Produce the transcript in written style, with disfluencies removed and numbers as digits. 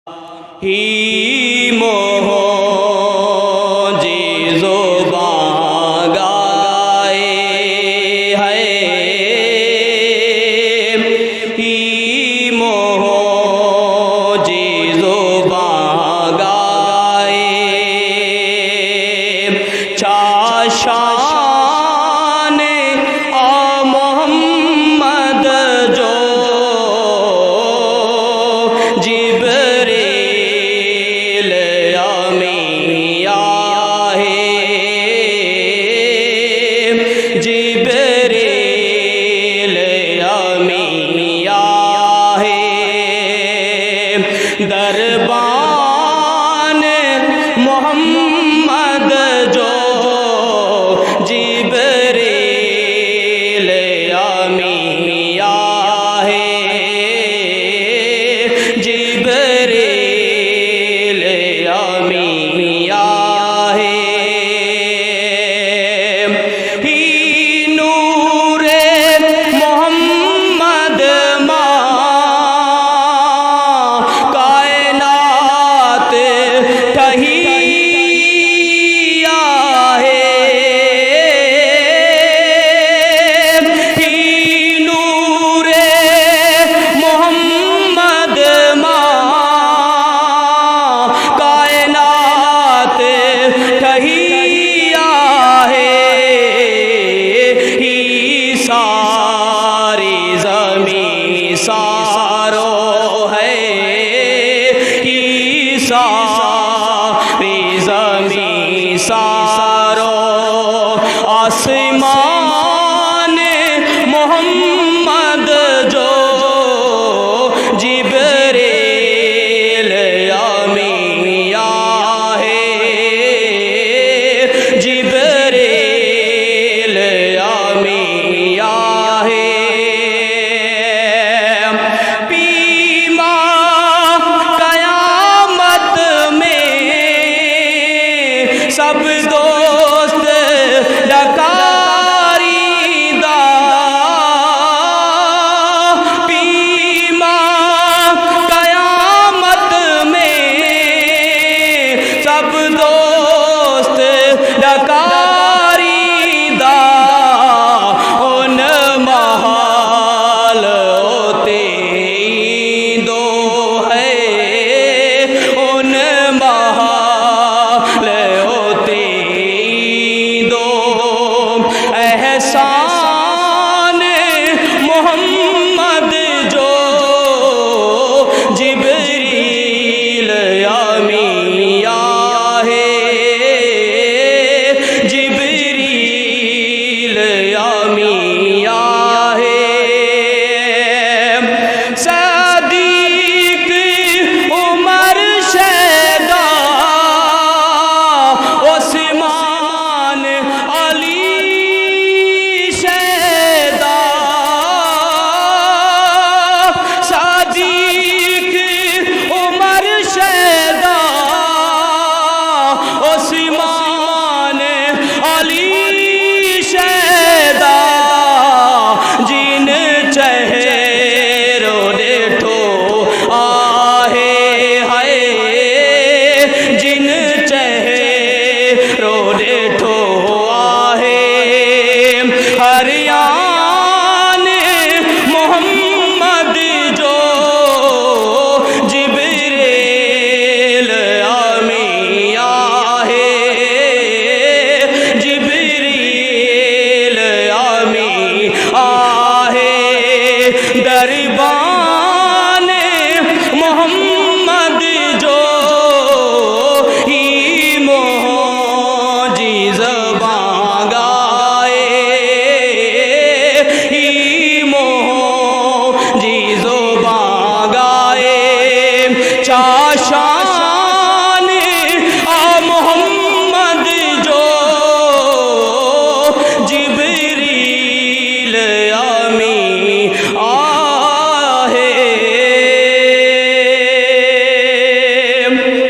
ही मोजीज़ो बागाए है ही मोजीज़ो बागाए चाशान आ मोहम्मद जो जिब्रील अमिया है जिब्रील अमिया है दरबान मोहम्मद जो जिब्रील अमिया है जिब्रील अमिया है ही नूरे मोहम्मद कायनात तहिया है ही नूरे मोहम्मद कायनात तहिया है ही सारी ज़मीं सारो है ही सारी ज़मीं सारो आसमान मोहम्मद जो जिब्रील अमिया है जिब्रील अमिया है पीमा कयामत में सब दोस्त डकारीदा पीमा कयामत में सब दोस्त डकारीदा उन महाल होते दो है उन महाल होते दो एहसान मोहम्मद जो जिब्रील अमिया है जिब्रील अमिया है सदीक उमर शैदा उस्मान अली शैदा सदीक उमर शैदा उस्मान अली शैदा जिन चेहरो देखो आहे है जिन चेहरो देखो आहे हरियाण मोहम्मद जो जिब्रील अमिया है जिब्रील अमिया है दरबार